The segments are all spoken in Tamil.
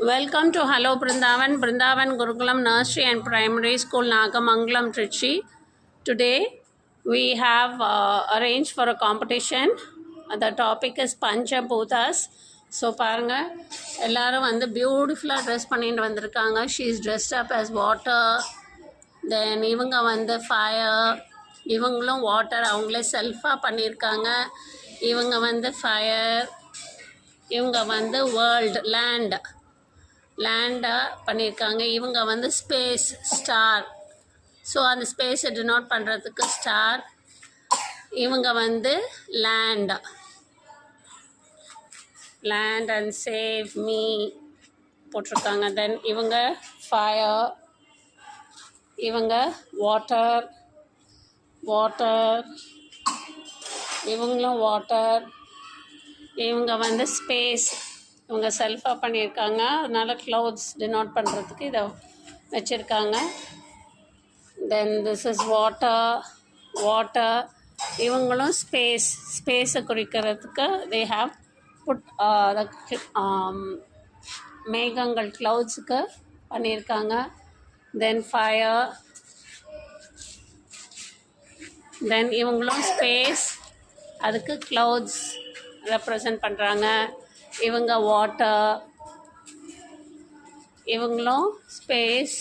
Welcome to Hello Brindavan Gurukulam Nursery and Primary School, Nagamangalam, Trichy. Today we have arranged for a competition. The topic is Panchabhutas. So பாருங்க எல்லாரும் வந்து பியூட்டிஃபுல்லாக ட்ரெஸ் பண்ணிட்டு வந்திருக்காங்க. She is dressed up as water. Then இவங்க வந்து ஃபயர், இவங்களும் வாட்டர் அவங்களே செல்ஃபாக பண்ணியிருக்காங்க. இவங்க வந்து ஃபயர், இவங்க வந்து வேர்ல்டு லேண்டை பண்ணியிருக்காங்க. இவங்க வந்து ஸ்பேஸ் ஸ்டார், ஸோ அந்த ஸ்பேஸை டினோட் பண்ணுறதுக்கு ஸ்டார். இவங்க வந்து லேண்ட் அண்ட் சேவ் மீ போட்டிருக்காங்க. தென் இவங்க ஃபயர், இவங்க வாட்டர், இவங்களும் வாட்டர். இவங்க வந்து ஸ்பேஸ், இவங்க செல்ஃபாக பண்ணியிருக்காங்க. அதனால் க்ளவுட்ஸ் டினோட் பண்ணுறதுக்கு இதை வச்சுருக்காங்க. Then this is water. இவங்களும் ஸ்பேஸை குறிக்கிறதுக்கு தே ஹாவ் புட் மேகங்கள் க்ளவுட்ஸுக்கு பண்ணியிருக்காங்க. தென் ஃபயர், தென் இவங்களும் ஸ்பேஸ், அதுக்கு க்ளவுட்ஸ் ரெப்ரசன்ட் பண்ணுறாங்க. இவங்க வாட்டர், இவங்களும் ஸ்பேஸ்,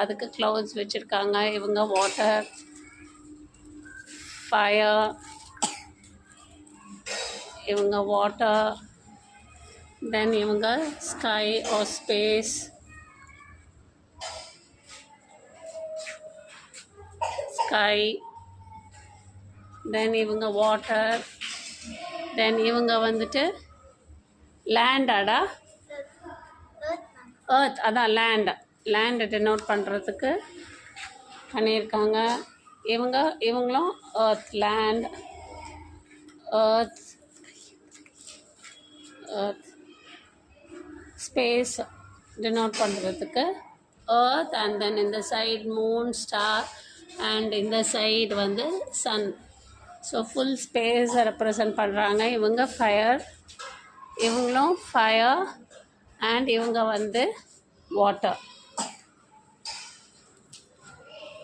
அதுக்கு க்ளவுட்ஸ் வச்சுருக்காங்க. இவங்க வாட்டர், ஃபயர், இவங்க வாட்டர். தென் இவங்க ஸ்கை ஆர் ஸ்பேஸ், ஸ்கை. தென் இவங்க வாட்டர். தென் இவங்க வந்துட்டு லேண்டாடா, எர்த், அதான் லேண்டை டினோட் பண்ணுறதுக்கு பண்ணியிருக்காங்க. இவங்களும் எர்த் ஸ்பேஸ் டினோட் பண்ணுறதுக்கு எர்த். அண்ட் தென் இந்த சைடு மூன், ஸ்டார், அண்ட் இந்த சைடு வந்து சன். ஸோ ஃபுல் ஸ்பேஸை ரெப்ரசன்ட் பண்ணுறாங்க. இவங்க ஃபயர், இவங்களும் ஃபயர், அண்ட் இவங்க வந்து வாட்டர்.